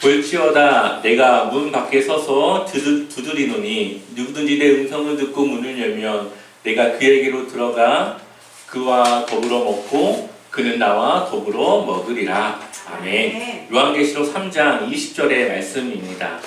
볼지어다 내가 문 밖에 서서 두드리노니 누구든지 내 음성을 듣고 문을 열면 내가 그에게로 들어가 그와 더불어 먹고 그는 나와 더불어 먹으리라. 아멘. 요한계시록 3장 20절의 말씀입니다.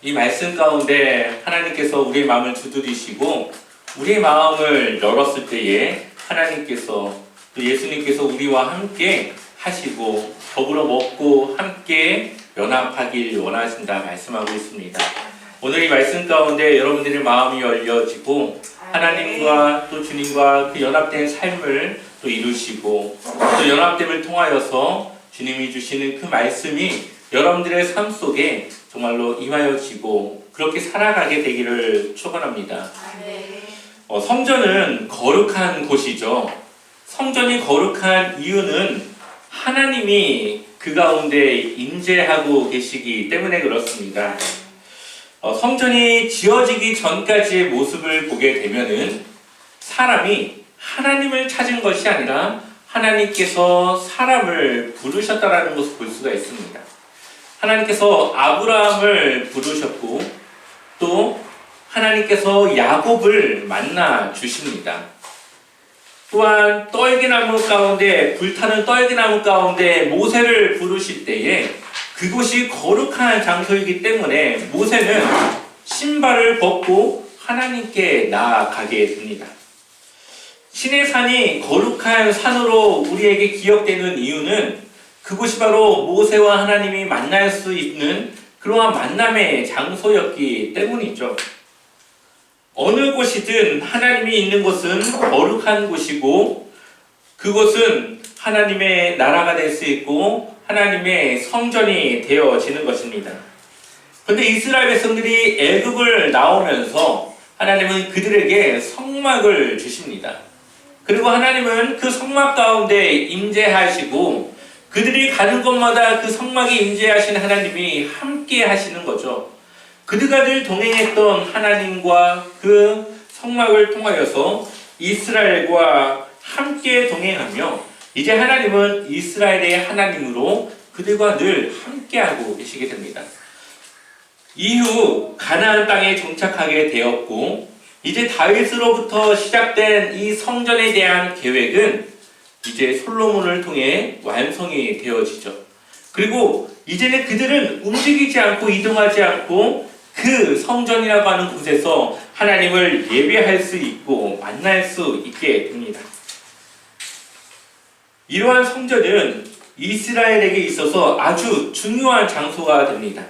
이 말씀 가운데 하나님께서 우리의 마음을 두드리시고 우리의 마음을 열었을 때에 하나님께서 또 예수님께서 우리와 함께 하시고 더불어 먹고 함께 연합하길 원하신다 말씀하고 있습니다. 오늘 이 말씀 가운데 여러분들의 마음이 열려지고 하나님과 또 주님과 그 연합된 삶을 또 이루시고 또 연합됨을 통하여서 주님이 주시는 그 말씀이 여러분들의 삶 속에 정말로 임하여지고 그렇게 살아가게 되기를 축원합니다. 성전은 거룩한 곳이죠. 성전이 거룩한 이유는 하나님이 그 가운데 임재하고 계시기 때문에 그렇습니다. 성전이 지어지기 전까지의 모습을 보게 되면은 사람이 하나님을 찾은 것이 아니라 하나님께서 사람을 부르셨다라는 것을 볼 수가 있습니다. 하나님께서 아브라함을 부르셨고 또 하나님께서 야곱을 만나 주십니다. 또한 떨기나무 가운데 불타는 떨기나무 가운데 모세를 부르실 때에 그곳이 거룩한 장소이기 때문에 모세는 신발을 벗고 하나님께 나아가게 됩니다. 신의 산이 거룩한 산으로 우리에게 기억되는 이유는 그곳이 바로 모세와 하나님이 만날 수 있는 그러한 만남의 장소였기 때문이죠. 어느 곳이든 하나님이 있는 곳은 거룩한 곳이고 그곳은 하나님의 나라가 될 수 있고 하나님의 성전이 되어지는 것입니다. 그런데 이스라엘 백성들이 애굽을 나오면서 하나님은 그들에게 성막을 주십니다. 그리고 하나님은 그 성막 가운데 임재하시고 그들이 가는 곳마다 그 성막에 임재하신 하나님이 함께 하시는 거죠. 그들과 늘 동행했던 하나님과 그 성막을 통하여서 이스라엘과 함께 동행하며 이제 하나님은 이스라엘의 하나님으로 그들과 늘 함께하고 계시게 됩니다. 이후 가나안 땅에 정착하게 되었고 이제 다윗으로부터 시작된 이 성전에 대한 계획은 이제 솔로몬을 통해 완성이 되어지죠. 그리고 이제는 그들은 움직이지 않고 이동하지 않고 그 성전이라고 하는 곳에서 하나님을 예배할 수 있고 만날 수 있게 됩니다. 이러한 성전은 이스라엘에게 있어서 아주 중요한 장소가 됩니다.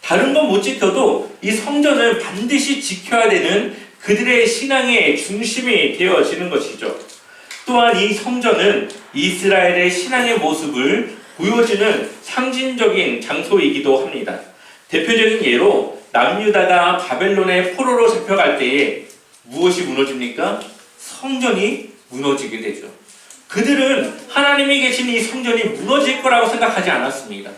다른 건 못 지켜도 이 성전은 반드시 지켜야 되는 그들의 신앙의 중심이 되어지는 것이죠. 또한 이 성전은 이스라엘의 신앙의 모습을 보여주는 상징적인 장소이기도 합니다. 대표적인 예로 남유다가 바벨론의 포로로 잡혀갈 때에 무엇이 무너집니까? 성전이 무너지게 되죠. 그들은 하나님이 계신 이 성전이 무너질 거라고 생각하지 않았습니다.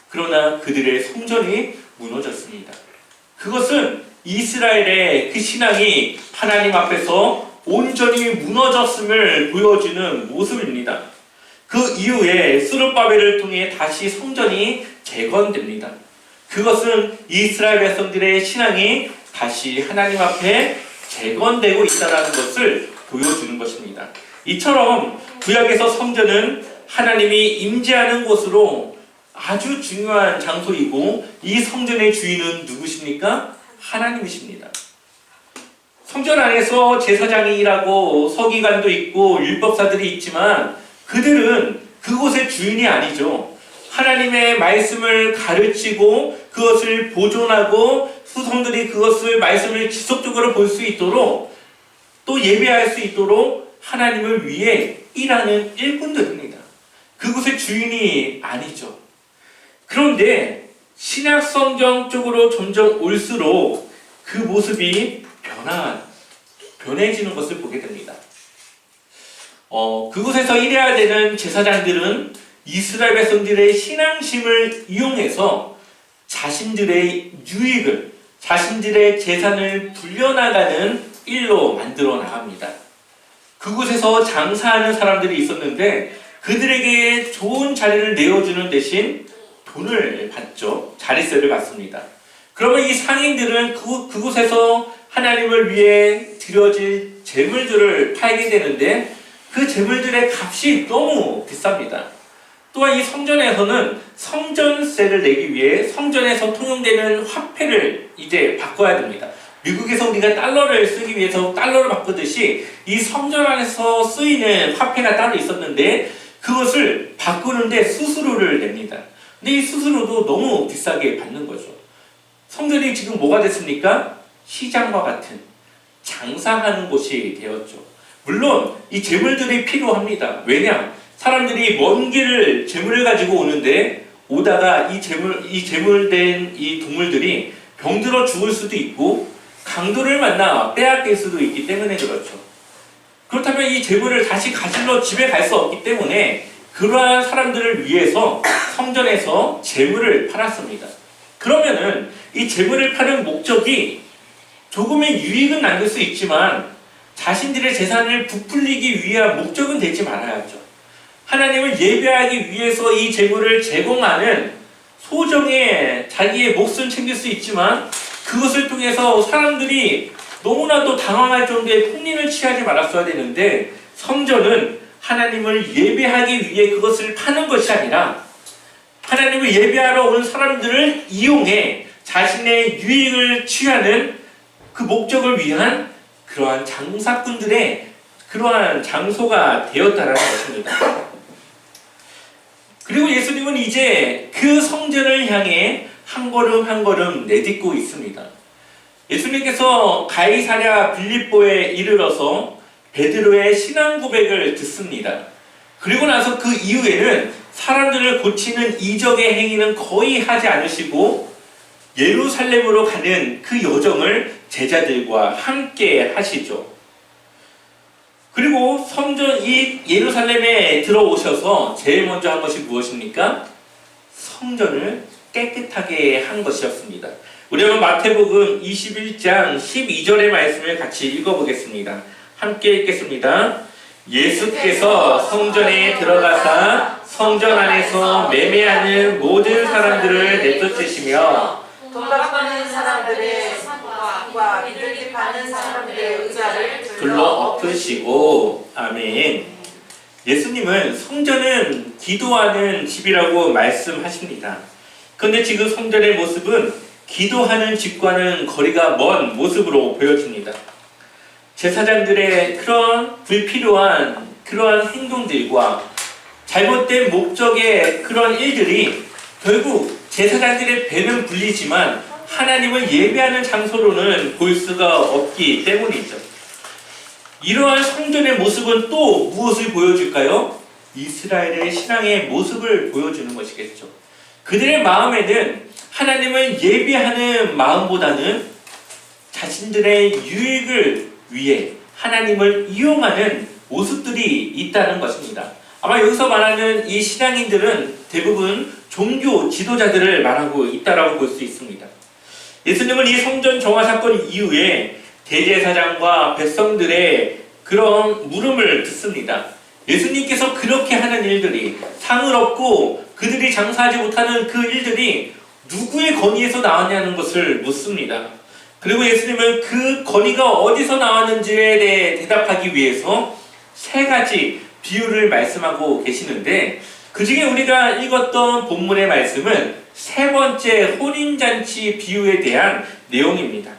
그러나 그들의 성전이 무너졌습니다. 그것은 이스라엘의 그 신앙이 하나님 앞에서 온전히 무너졌음을 보여주는 모습입니다. 그 이후에 스룹바벨을 통해 다시 성전이 재건됩니다. 그것은 이스라엘 백성들의 신앙이 다시 하나님 앞에 재건되고 있다는 것을 보여주는 것입니다. 이처럼 구약에서 성전은 하나님이 임재하는 곳으로 아주 중요한 장소이고 이 성전의 주인은 누구십니까? 하나님이십니다. 성전 안에서 제사장이 일하고 서기관도 있고 율법사들이 있지만 그들은 그곳의 주인이 아니죠. 하나님의 말씀을 가르치고 그것을 보존하고 후손들이 그것을 말씀을 지속적으로 볼 수 있도록 또 예배할 수 있도록 하나님을 위해 일하는 일꾼들입니다. 그곳의 주인이 아니죠. 그런데 신약 성경 쪽으로 점점 올수록 그 모습이 변해지는 것을 보게 됩니다. 그곳에서 일해야 되는 제사장들은 이스라엘 백성들의 신앙심을 이용해서 자신들의 유익을, 자신들의 재산을 불려나가는 일로 만들어 나갑니다. 그곳에서 장사하는 사람들이 있었는데 그들에게 좋은 자리를 내어주는 대신 돈을 받죠. 자릿세를 받습니다. 그러면 이 상인들은 그곳에서 하나님을 위해 드려질 재물들을 팔게 되는데 그 재물들의 값이 너무 비쌉니다. 또한 이 성전에서는 성전세를 내기 위해 성전에서 통용되는 화폐를 이제 바꿔야 됩니다. 미국에서 우리가 달러를 쓰기 위해서 달러를 바꾸듯이 이 성전 안에서 쓰이는 화폐가 따로 있었는데 그것을 바꾸는데 수수료를 냅니다. 근데 이 수수료도 너무 비싸게 받는 거죠. 성전이 지금 뭐가 됐습니까? 시장과 같은 장사하는 곳이 되었죠. 물론 이 재물들이 필요합니다. 왜냐? 사람들이 먼 길을 재물을 가지고 오는데 오다가 이 재물된 이 동물들이 병들어 죽을 수도 있고 강도를 만나 빼앗길 수도 있기 때문에 그렇죠. 그렇다면 이 재물을 다시 가지러 집에 갈 수 없기 때문에 그러한 사람들을 위해서 성전에서 재물을 팔았습니다. 그러면은 이 재물을 파는 목적이 조금의 유익은 남길 수 있지만 자신들의 재산을 부풀리기 위한 목적은 되지 말아야죠. 하나님을 예배하기 위해서 이 재물을 제공하는 소정의 자기의 몫을 챙길 수 있지만 그것을 통해서 사람들이 너무나도 당황할 정도의 폭리를 취하지 말았어야 되는데 성전은 하나님을 예배하기 위해 그것을 파는 것이 아니라 하나님을 예배하러 오는 사람들을 이용해 자신의 유익을 취하는 그 목적을 위한 그러한 장사꾼들의 그러한 장소가 되었다는 것입니다. 그리고 예수님은 이제 그 성전을 향해 한 걸음 한 걸음 내딛고 있습니다. 예수님께서 가이사랴 빌립보에 이르러서 베드로의 신앙 고백을 듣습니다. 그리고 나서 그 이후에는 사람들을 고치는 이적의 행위는 거의 하지 않으시고 예루살렘으로 가는 그 여정을 제자들과 함께 하시죠. 그리고 성전 이 예루살렘에 들어오셔서 제일 먼저 한 것이 무엇입니까? 성전을 깨끗하게 한 것이었습니다. 우리 한번 마태복음 21장 12절의 말씀을 같이 읽어보겠습니다. 함께 읽겠습니다. 예수께서 성전에 들어가사 성전 안에서 매매하는 모든 사람들을 내쫓으시며 돈 갚는 사람들의 상과 비둘기 파는 사람들의 의자를 둘러 엎으시고 아멘. 예수님은 성전은 기도하는 집이라고 말씀하십니다. 그런데 지금 성전의 모습은 기도하는 집과는 거리가 먼 모습으로 보여집니다. 제사장들의 그런 불필요한 그러한 행동들과 잘못된 목적의 그런 일들이 결국 제사장들의 배는 불리지만 하나님을 예배하는 장소로는 볼 수가 없기 때문이죠. 이러한 성전의 모습은 또 무엇을 보여줄까요? 이스라엘의 신앙의 모습을 보여주는 것이겠죠. 그들의 마음에는 하나님을 예배하는 마음보다는 자신들의 유익을 위해 하나님을 이용하는 모습들이 있다는 것입니다. 아마 여기서 말하는 이 신앙인들은 대부분 종교 지도자들을 말하고 있다라고 볼 수 있습니다. 예수님은 이 성전 정화 사건 이후에 대제사장과 백성들의 그런 물음을 듣습니다. 예수님께서 그렇게 하는 일들이 상을 얻고 그들이 장사하지 못하는 그 일들이 누구의 건의에서 나왔냐는 것을 묻습니다. 그리고 예수님은 그 건의가 어디서 나왔는지에 대해 대답하기 위해서 세 가지 비유를 말씀하고 계시는데 그 중에 우리가 읽었던 본문의 말씀은 세 번째 혼인잔치 비유에 대한 내용입니다.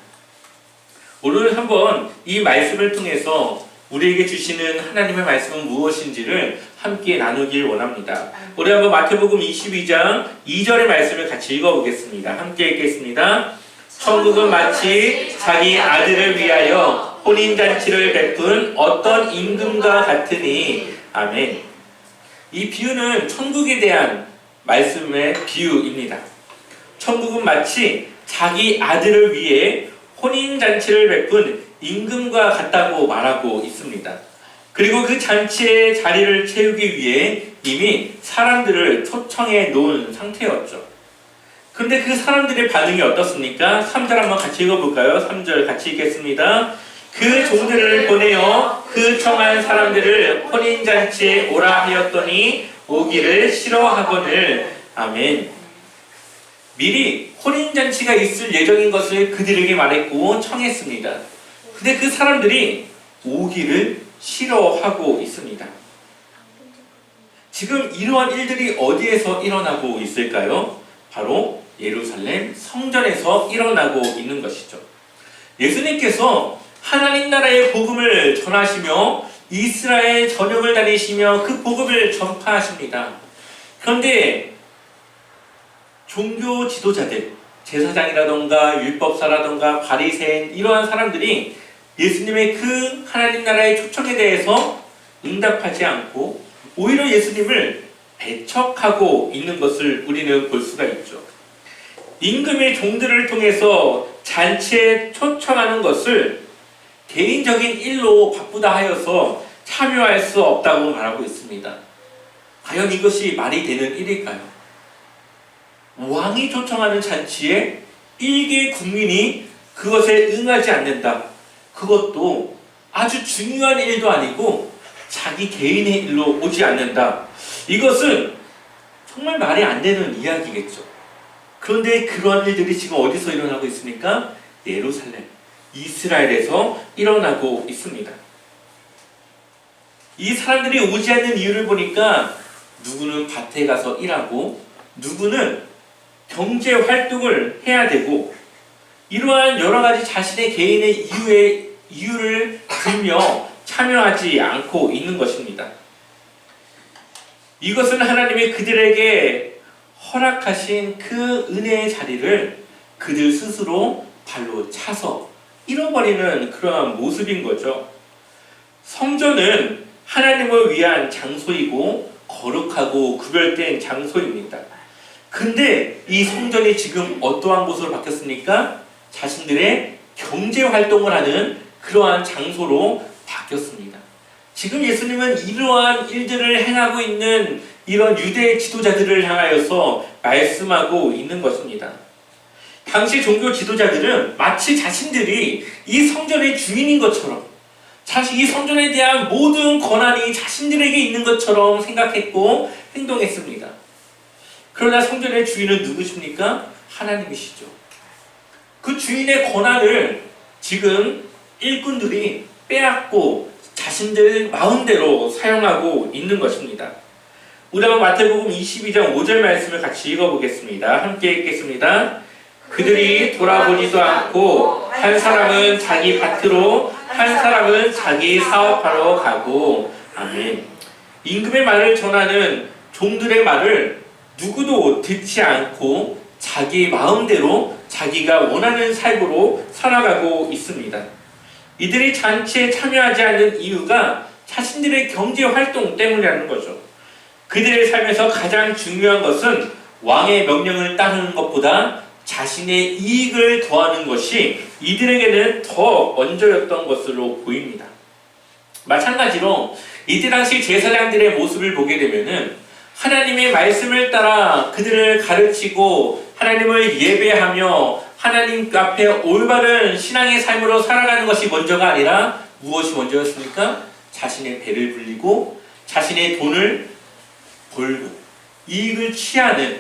오늘 한번 이 말씀을 통해서 우리에게 주시는 하나님의 말씀은 무엇인지를 함께 나누길 원합니다. 우리 한번 마태복음 22장 2절의 말씀을 같이 읽어보겠습니다. 함께 읽겠습니다. 천국은 마치 자기 아들을 위하여 혼인잔치를 베푼 어떤 임금과 같으니 아멘. 이 비유는 천국에 대한 말씀의 비유입니다. 천국은 마치 자기 아들을 위해 혼인잔치를 베푼 임금과 같다고 말하고 있습니다. 그리고 그 잔치의 자리를 채우기 위해 이미 사람들을 초청해 놓은 상태였죠. 그런데 그 사람들의 반응이 어떻습니까? 3절 한번 같이 읽어볼까요? 3절 같이 읽겠습니다. 그 종들을 보내어 그 청한 사람들을 혼인잔치에 오라 하였더니 오기를 싫어하거늘 아멘. 미리 혼인잔치가 있을 예정인 것을 그들에게 말했고 청했습니다. 근데 그 사람들이 오기를 싫어하고 있습니다. 지금 이러한 일들이 어디에서 일어나고 있을까요? 바로 예루살렘 성전에서 일어나고 있는 것이죠. 예수님께서 하나님 나라의 복음을 전하시며 이스라엘 전역을 다니시며 그 복음을 전파하십니다. 그런데 종교 지도자들, 제사장이라던가 율법사라던가 바리새인 이러한 사람들이 예수님의 그 하나님 나라의 초청에 대해서 응답하지 않고 오히려 예수님을 배척하고 있는 것을 우리는 볼 수가 있죠. 임금의 종들을 통해서 잔치에 초청하는 것을 개인적인 일로 바쁘다 하여서 참여할 수 없다고 말하고 있습니다. 과연 이것이 말이 되는 일일까요? 왕이 초청하는 잔치에 일개 국민이 그것에 응하지 않는다. 그것도 아주 중요한 일도 아니고 자기 개인의 일로 오지 않는다. 이것은 정말 말이 안 되는 이야기겠죠. 그런데 그러한 일들이 지금 어디서 일어나고 있습니까? 예루살렘, 이스라엘에서 일어나고 있습니다. 이 사람들이 오지 않는 이유를 보니까 누구는 밭에 가서 일하고 누구는 경제 활동을 해야 되고 이러한 여러 가지 자신의 개인의 이유를 들며 참여하지 않고 있는 것입니다. 이것은 하나님이 그들에게 허락하신 그 은혜의 자리를 그들 스스로 발로 차서 잃어버리는 그러한 모습인 거죠. 성전은 하나님을 위한 장소이고 거룩하고 구별된 장소입니다. 근데 이 성전이 지금 어떠한 곳으로 바뀌었습니까? 자신들의 경제 활동을 하는 그러한 장소로 바뀌었습니다. 지금 예수님은 이러한 일들을 행하고 있는 이런 유대 지도자들을 향하여서 말씀하고 있는 것입니다. 당시 종교 지도자들은 마치 자신들이 이 성전의 주인인 것처럼 이 성전에 대한 모든 권한이 자신들에게 있는 것처럼 생각했고 행동했습니다. 그러나 성전의 주인은 누구십니까? 하나님이시죠. 그 주인의 권한을 지금 일꾼들이 빼앗고 자신들 마음대로 사용하고 있는 것입니다. 우리 한번 마태복음 22장 5절 말씀을 같이 읽어보겠습니다. 함께 읽겠습니다. 그들이 돌아보지도 않고 한 사람은 자기 밭으로 한 사람은 자기 사업하러 가고. 아멘. 임금의 말을 전하는 종들의 말을 누구도 듣지 않고 자기 마음대로 자기가 원하는 삶으로 살아가고 있습니다. 이들이 잔치에 참여하지 않는 이유가 자신들의 경제 활동 때문이라는 거죠. 그들의 삶에서 가장 중요한 것은 왕의 명령을 따르는 것보다 자신의 이익을 더하는 것이 이들에게는 더 먼저였던 것으로 보입니다. 마찬가지로 이때 당시 제사장들의 모습을 보게 되면은 하나님의 말씀을 따라 그들을 가르치고 하나님을 예배하며 하나님 앞에 올바른 신앙의 삶으로 살아가는 것이 먼저가 아니라 무엇이 먼저였습니까? 자신의 배를 불리고 자신의 돈을 벌고 이익을 취하는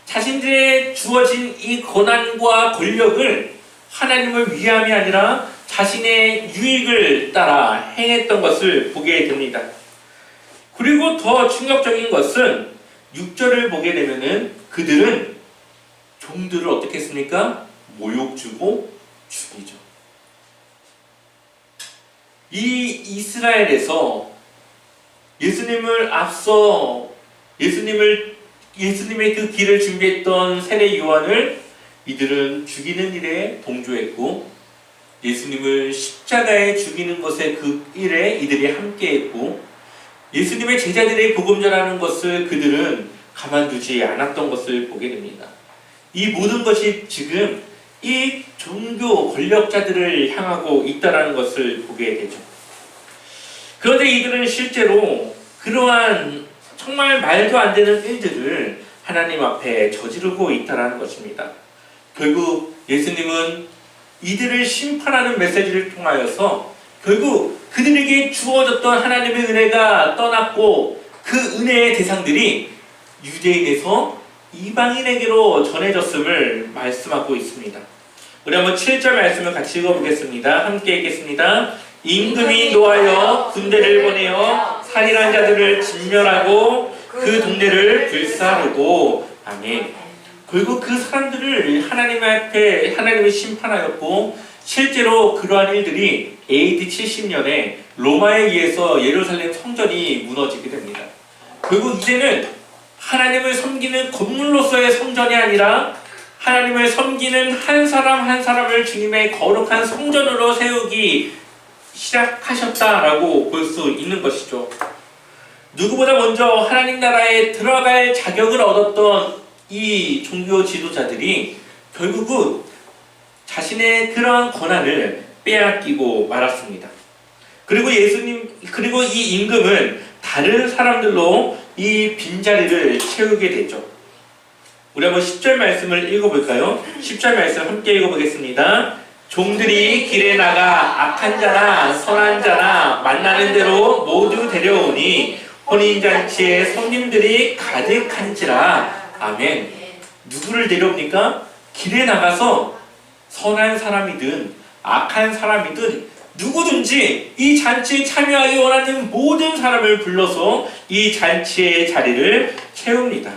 자신들의 주어진 이 권한과 권력을 하나님을 위함이 아니라 자신의 유익을 따라 행했던 것을 보게 됩니다. 그리고 더 충격적인 것은 6절을 보게 되면은 그들은 종들을 어떻게 했습니까? 모욕 주고 죽이죠. 이 이스라엘에서 예수님의 그 길을 준비했던 세례 요한을 이들은 죽이는 일에 동조했고 예수님을 십자가에 죽이는 것에 그 일에 이들이 함께했고 예수님의 제자들의 복음 전하는 것을 그들은 가만두지 않았던 것을 보게 됩니다. 이 모든 것이 지금 이 종교 권력자들을 향하고 있다는 것을 보게 되죠. 그런데 이들은 실제로 그러한 정말 말도 안 되는 일들을 하나님 앞에 저지르고 있다는 것입니다. 결국 예수님은 이들을 심판하는 메시지를 통하여서 결국 그들에게 주어졌던 하나님의 은혜가 떠났고 그 은혜의 대상들이 유대인에서 이방인에게로 전해졌음을 말씀하고 있습니다. 우리 한번 7절 말씀을 같이 읽어보겠습니다. 함께 읽겠습니다. 임금이 노하여 군대를 보내어 살인한 자들을 진멸하고 그 동네를 불사르고 아멘. 그리고 그 사람들을 하나님 앞에 하나님이 심판하였고 실제로 그러한 일들이 AD 70년에 로마에 의해서 예루살렘 성전이 무너지게 됩니다. 결국 이제는 하나님을 섬기는 건물로서의 성전이 아니라 하나님을 섬기는 한 사람 한 사람을 주님의 거룩한 성전으로 세우기 시작하셨다라고 볼 수 있는 것이죠. 누구보다 먼저 하나님 나라에 들어갈 자격을 얻었던 이 종교 지도자들이 결국은 자신의 그러한 권한을 빼앗기고 말았습니다. 그리고 이 임금은 다른 사람들로 이 빈자리를 채우게 되죠. 우리 한번 10절 말씀을 읽어볼까요? 10절 말씀 함께 읽어보겠습니다. 종들이 길에 나가 악한 자나 선한 자나 만나는 대로 모두 데려오니 혼인잔치에 손님들이 가득한지라. 아멘. 누구를 데려옵니까? 길에 나가서 선한 사람이든 악한 사람이든 누구든지 이 잔치에 참여하기 원하는 모든 사람을 불러서 이 잔치의 자리를 채웁니다.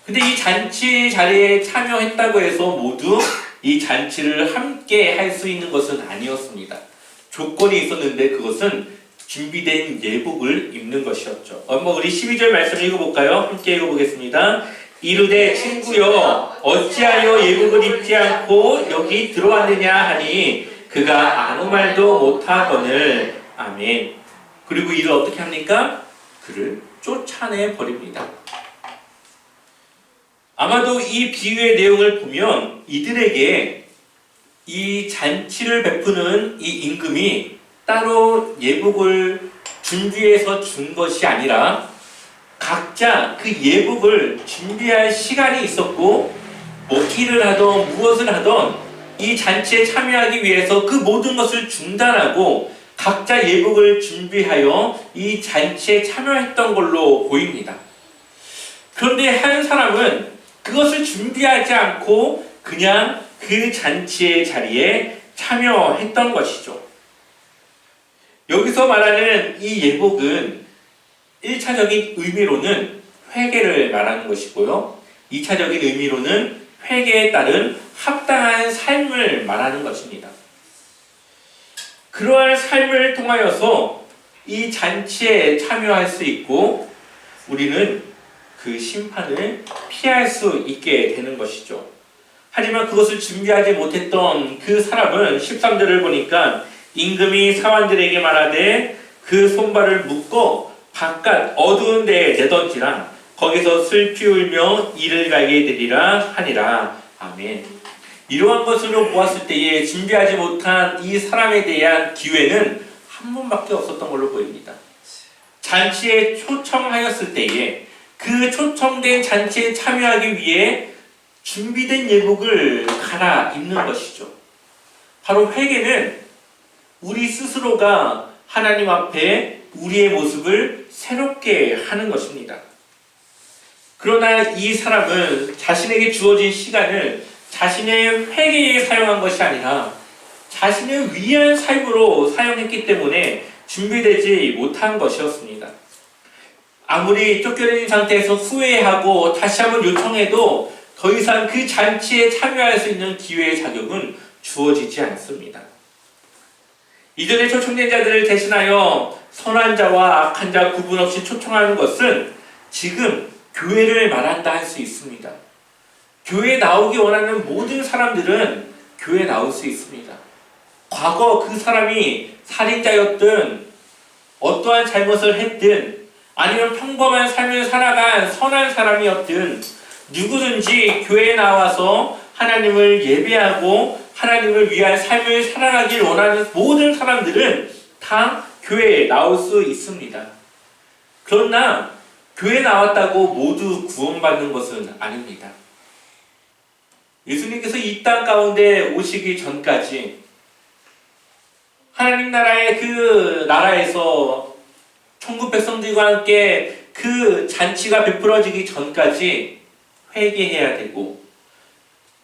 근데 이 잔치 자리에 참여했다고 해서 모두 이 잔치를 함께 할 수 있는 것은 아니었습니다. 조건이 있었는데 그것은 준비된 예복을 입는 것이었죠. 한번 우리 12절 말씀 읽어볼까요? 함께 읽어보겠습니다. 이르되 친구여 어찌하여 예복을 입지 않고 여기 들어왔느냐 하니 그가 아무 말도 못하거늘. 아멘. 그리고 이를 어떻게 합니까? 그를 쫓아내 버립니다. 아마도 이 비유의 내용을 보면 이들에게 이 잔치를 베푸는 이 임금이 따로 예복을 준비해서 준 것이 아니라 각자 그 예복을 준비할 시간이 있었고 먹기를 하던 무엇을 하던 이 잔치에 참여하기 위해서 그 모든 것을 중단하고 각자 예복을 준비하여 이 잔치에 참여했던 걸로 보입니다. 그런데 한 사람은 그것을 준비하지 않고 그냥 그 잔치의 자리에 참여했던 것이죠. 여기서 말하는 이 예복은 1차적인 의미로는 회개를 말하는 것이고요. 2차적인 의미로는 회개에 따른 합당한 삶을 말하는 것입니다. 그러한 삶을 통하여서 이 잔치에 참여할 수 있고 우리는 그 심판을 피할 수 있게 되는 것이죠. 하지만 그것을 준비하지 못했던 그 사람은 13절을 보니까 임금이 사환들에게 말하되 그 손발을 묶어 바깥 어두운 데에 내던지라. 거기서 슬피 울며 이를 갈게 되리라 하니라. 아멘. 이러한 것으로 보았을 때에 준비하지 못한 이 사람에 대한 기회는 한 번밖에 없었던 걸로 보입니다. 잔치에 초청하였을 때에 그 초청된 잔치에 참여하기 위해 준비된 예복을 갈아입는 것이죠. 바로 회개는 우리 스스로가 하나님 앞에 우리의 모습을 새롭게 하는 것입니다. 그러나 이 사람은 자신에게 주어진 시간을 자신의 회개에 사용한 것이 아니라 자신을 위한 삶으로 사용했기 때문에 준비되지 못한 것이었습니다. 아무리 쫓겨진 상태에서 후회하고 다시 한번 요청해도 더 이상 그 잔치에 참여할 수 있는 기회의 자격은 주어지지 않습니다. 이전에 초청된 자들을 대신하여 선한 자와 악한 자 구분 없이 초청하는 것은 지금 교회를 말한다 할 수 있습니다. 교회에 나오기 원하는 모든 사람들은 교회에 나올 수 있습니다. 과거 그 사람이 살인자였든 어떠한 잘못을 했든 아니면 평범한 삶을 살아간 선한 사람이었든 누구든지 교회에 나와서 하나님을 예배하고 하나님을 위한 삶을 살아가길 원하는 모든 사람들은 다 교회에 나올 수 있습니다. 그러나 교회에 나왔다고 모두 구원받는 것은 아닙니다. 예수님께서 이 땅 가운데 오시기 전까지 하나님 나라의 그 나라에서 천국 백성들과 함께 그 잔치가 베풀어지기 전까지 회개해야 되고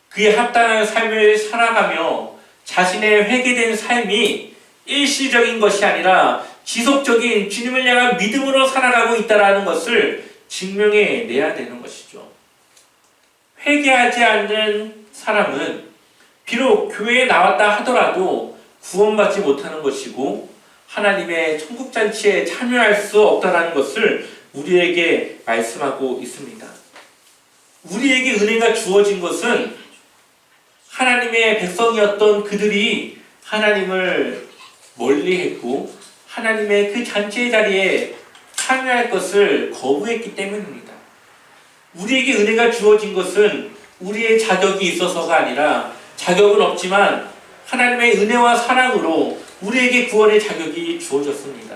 그에 합당한 삶을 살아가며 자신의 회개된 삶이 일시적인 것이 아니라 지속적인 주님을 향한 믿음으로 살아가고 있다는 것을 증명해 내야 되는 것이죠. 회개하지 않는 사람은 비록 교회에 나왔다 하더라도 구원받지 못하는 것이고 하나님의 천국잔치에 참여할 수 없다는 것을 우리에게 말씀하고 있습니다. 우리에게 은혜가 주어진 것은 하나님의 백성이었던 그들이 하나님을 멀리했고 하나님의 그 잔치의 자리에 참여할 것을 거부했기 때문입니다. 우리에게 은혜가 주어진 것은 우리의 자격이 있어서가 아니라 자격은 없지만 하나님의 은혜와 사랑으로 우리에게 구원의 자격이 주어졌습니다.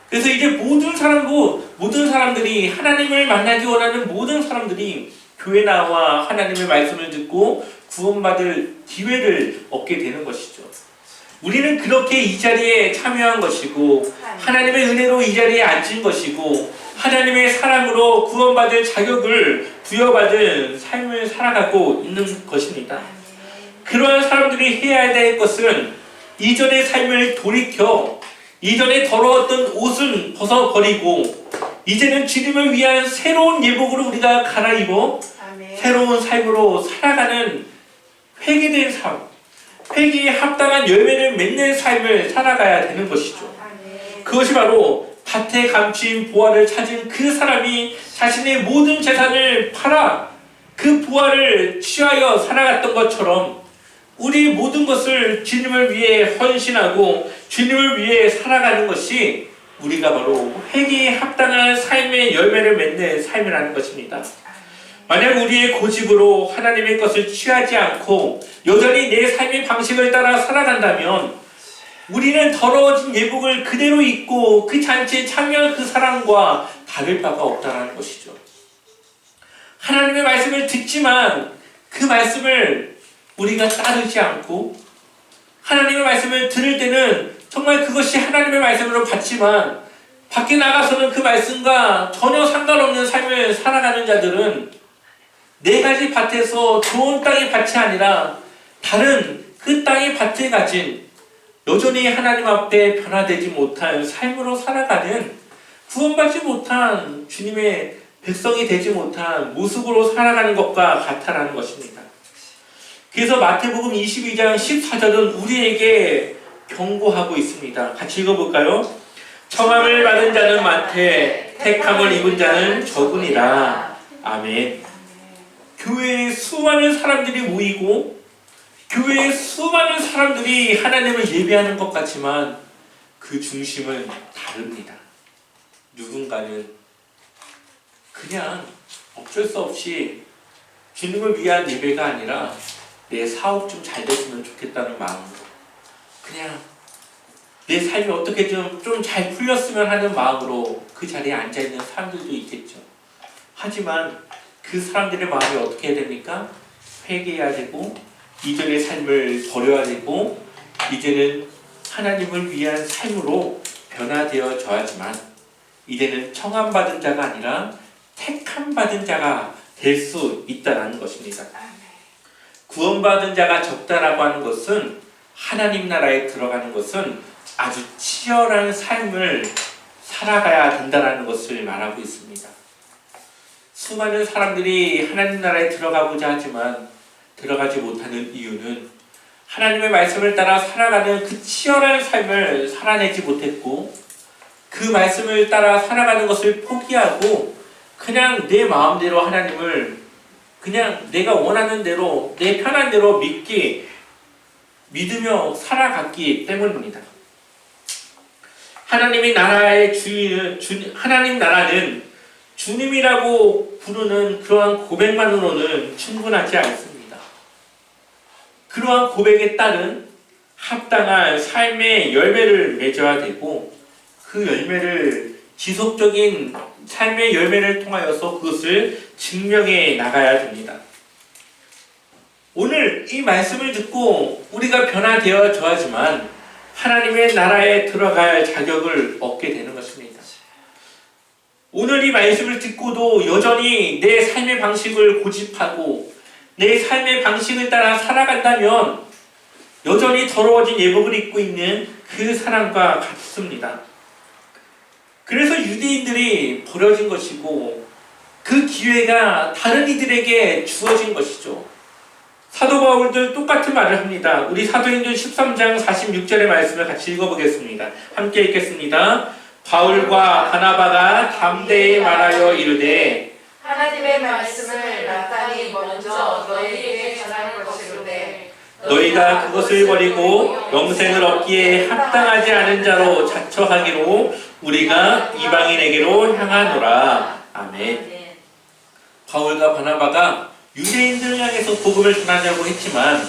그래서 이제 모든 사람들이 하나님을 만나기 원하는 모든 사람들이 교회 나와 하나님의 말씀을 듣고 구원받을 기회를 얻게 되는 것이죠. 우리는 그렇게 이 자리에 참여한 것이고 하나님의 은혜로 이 자리에 앉은 것이고 하나님의 사랑으로 구원받을 자격을 부여받은 삶을 살아가고 있는 것입니다. 그러한 사람들이 해야 될 것은 이전의 삶을 돌이켜 이전에 더러웠던 옷은 벗어버리고 이제는 주님을 위한 새로운 예복으로 우리가 갈아입어 새로운 삶으로 살아가는 회개된 삶, 회개에 합당한 열매를 맺는 삶을 살아가야 되는 것이죠. 그것이 바로 밭에 감추인 보화를 찾은 그 사람이 자신의 모든 재산을 팔아 그 보화를 취하여 살아갔던 것처럼 우리 모든 것을 주님을 위해 헌신하고 주님을 위해 살아가는 것이 우리가 바로 회개에 합당한 삶의 열매를 맺는 삶이라는 것입니다. 만약 우리의 고집으로 하나님의 것을 취하지 않고 여전히 내 삶의 방식을 따라 살아간다면 우리는 더러워진 예복을 그대로 입고 그 잔치에 참여한 그 사람과 다를 바가 없다는 것이죠. 하나님의 말씀을 듣지만 그 말씀을 우리가 따르지 않고 하나님의 말씀을 들을 때는 정말 그것이 하나님의 말씀으로 받지만 밖에 나가서는 그 말씀과 전혀 상관없는 삶을 살아가는 자들은 네 가지 밭에서 좋은 땅의 밭이 아니라 다른 그 땅의 밭을 가진 여전히 하나님 앞에 변화되지 못한 삶으로 살아가는 구원받지 못한 주님의 백성이 되지 못한 모습으로 살아가는 것과 같다라는 것입니다. 그래서 마태복음 22장 14절은 우리에게 경고하고 있습니다. 같이 읽어볼까요? 청함을 받은 자는 많되 택함을 입은 자는 적으니라. 아멘. 교회에 수많은 사람들이 모이고 교회에 수많은 사람들이 하나님을 예배하는 것 같지만 그 중심은 다릅니다. 누군가는 그냥 어쩔 수 없이 주님을 위한 예배가 아니라 내 사업 좀 잘 됐으면 좋겠다는 마음으로 그냥 내 삶이 어떻게 좀 잘 풀렸으면 하는 마음으로 그 자리에 앉아있는 사람들도 있겠죠. 하지만 그 사람들의 마음이 어떻게 해야 됩니까? 회개해야 되고 이전의 삶을 버려야 되고 이제는 하나님을 위한 삶으로 변화되어져야지만 이제는 청함받은 자가 아니라 택함받은 자가 될 수 있다는 것입니다. 구원받은 자가 적다라고 하는 것은 하나님 나라에 들어가는 것은 아주 치열한 삶을 살아가야 된다는 것을 말하고 있습니다. 수많은 사람들이 하나님 나라에 들어가고자 하지만 들어가지 못하는 이유는 하나님의 말씀을 따라 살아가는 그 치열한 삶을 살아내지 못했고 그 말씀을 따라 살아가는 것을 포기하고 그냥 내 마음대로 하나님을 그냥 내가 원하는 대로 내 편한 대로 믿으며 살아갔기 때문입니다. 하나님의 나라의 하나님 나라는 주님이라고 부르는 그러한 고백만으로는 충분하지 않습니다. 그러한 고백에 따른 합당한 삶의 열매를 맺어야 되고 그 열매를 지속적인 삶의 열매를 통하여서 그것을 증명해 나가야 됩니다. 오늘 이 말씀을 듣고 우리가 변화되어져야지만 하나님의 나라에 들어갈 자격을 얻게 되는 것입니다. 오늘 이 말씀을 듣고도 여전히 내 삶의 방식을 고집하고 내 삶의 방식을 따라 살아간다면 여전히 더러워진 예복을 입고 있는 그 사람과 같습니다. 그래서 유대인들이 버려진 것이고 그 기회가 다른 이들에게 주어진 것이죠. 사도 바울도 똑같은 말을 합니다. 우리 사도행전 13장 46절의 말씀을 같이 읽어보겠습니다. 함께 읽겠습니다. 바울과 바나바가 담대히 말하여 이르되 하나님의 말씀을 나단이 먼저 너희에게 전할 것이로되 너희가 그것을 버리고 영생을 얻기에 합당하지 않은 자로 자처하기로 우리가 이방인에게로 향하노라. 아멘. 바울과 바나바가 유대인들을 향해서 복음을 전하자고 했지만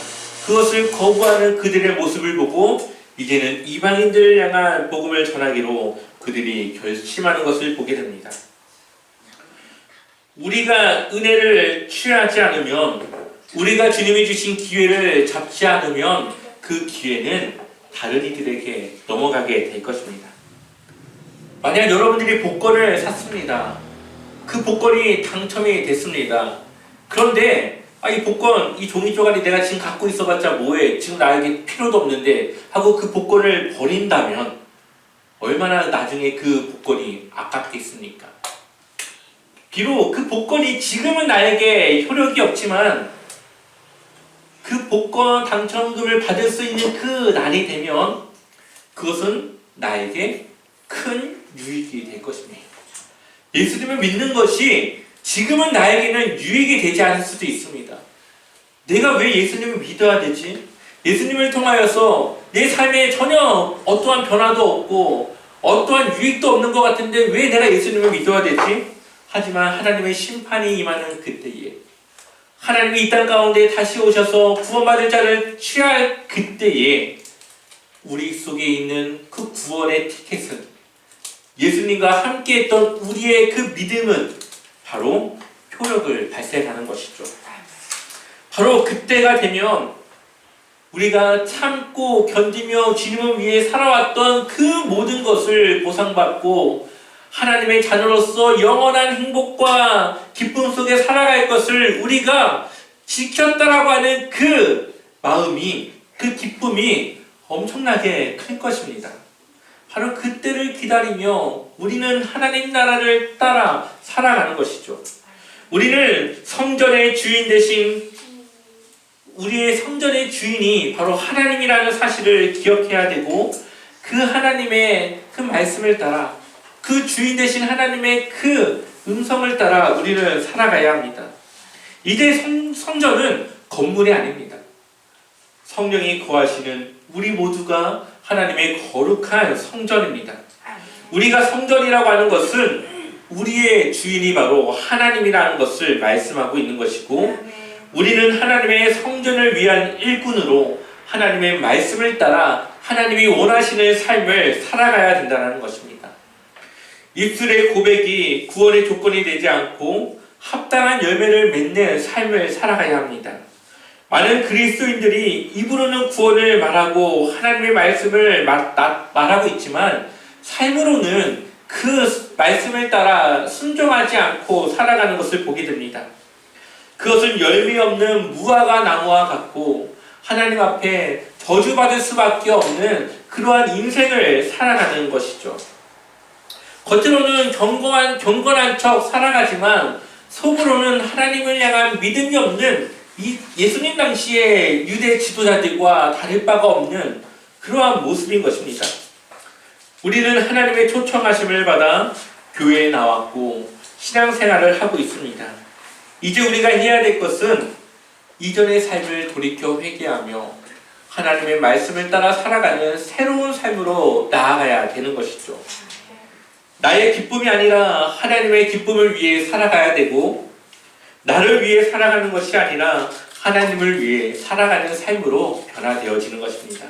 그것을 거부하는 그들의 모습을 보고 이제는 이방인들을 향한 복음을 전하기로 그들이 결심하는 것을 보게 됩니다. 우리가 은혜를 취하지 않으면, 우리가 주님이 주신 기회를 잡지 않으면 그 기회는 다른 이들에게 넘어가게 될 것입니다. 만약 여러분들이 복권을 샀습니다. 그 복권이 당첨이 됐습니다. 그런데 이 복권, 이 종이 쪼가리 내가 지금 갖고 있어봤자 뭐해, 지금 나에게 필요도 없는데 하고 그 복권을 버린다면 얼마나 나중에 그 복권이 아깝겠습니까? 비록 그 복권이 지금은 나에게 효력이 없지만 그 복권 당첨금을 받을 수 있는 그 날이 되면 그것은 나에게 큰 유익이 될 것입니다. 예수님을 믿는 것이 지금은 나에게는 유익이 되지 않을 수도 있습니다. 내가 왜 예수님을 믿어야 되지? 예수님을 통하여서 내 삶에 전혀 어떠한 변화도 없고 어떠한 유익도 없는 것 같은데 왜 내가 예수님을 믿어야 되지? 하지만 하나님의 심판이 임하는 그때에, 하나님이 이 땅 가운데 다시 오셔서 구원받을 자를 취할 그때에 우리 속에 있는 그 구원의 티켓은, 예수님과 함께했던 우리의 그 믿음은 바로 효력을 발생하는 것이죠. 바로 그때가 되면 우리가 참고 견디며 주님을 위해 살아왔던 그 모든 것을 보상받고 하나님의 자녀로서 영원한 행복과 기쁨 속에 살아갈 것을 우리가 지켰다라고 하는 그 마음이, 그 기쁨이 엄청나게 클 것입니다. 바로 그때를 기다리며 우리는 하나님 나라를 따라 살아가는 것이죠. 우리는 성전의 주인 대신 우리의 성전의 주인이 바로 하나님이라는 사실을 기억해야 되고 그 하나님의 그 말씀을 따라, 그 주인 되신 하나님의 그 음성을 따라 우리는 살아가야 합니다. 이제 성전은 건물이 아닙니다. 성령이 거하시는 우리 모두가 하나님의 거룩한 성전입니다. 우리가 성전이라고 하는 것은 우리의 주인이 바로 하나님이라는 것을 말씀하고 있는 것이고, 우리는 하나님의 성전을 위한 일꾼으로 하나님의 말씀을 따라 하나님이 원하시는 삶을 살아가야 된다는 것입니다. 입술의 고백이 구원의 조건이 되지 않고 합당한 열매를 맺는 삶을 살아가야 합니다. 많은 그리스도인들이 입으로는 구원을 말하고 하나님의 말씀을 말하고 있지만 삶으로는 그 말씀을 따라 순종하지 않고 살아가는 것을 보게 됩니다. 그것은 열매 없는 무화과 나무와 같고 하나님 앞에 저주받을 수밖에 없는 그러한 인생을 살아가는 것이죠. 겉으로는 경건한 척 살아가지만 속으로는 하나님을 향한 믿음이 없는 이 예수님 당시의 유대 지도자들과 다를 바가 없는 그러한 모습인 것입니다. 우리는 하나님의 초청하심을 받아 교회에 나왔고 신앙생활을 하고 있습니다. 이제 우리가 해야 될 것은 이전의 삶을 돌이켜 회개하며 하나님의 말씀을 따라 살아가는 새로운 삶으로 나아가야 되는 것이죠. 나의 기쁨이 아니라 하나님의 기쁨을 위해 살아가야 되고, 나를 위해 살아가는 것이 아니라 하나님을 위해 살아가는 삶으로 변화되어지는 것입니다.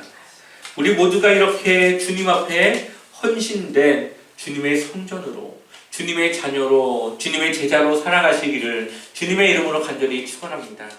우리 모두가 이렇게 주님 앞에 헌신된 주님의 성전으로, 주님의 자녀로, 주님의 제자로 살아가시기를 주님의 이름으로 간절히 축원합니다.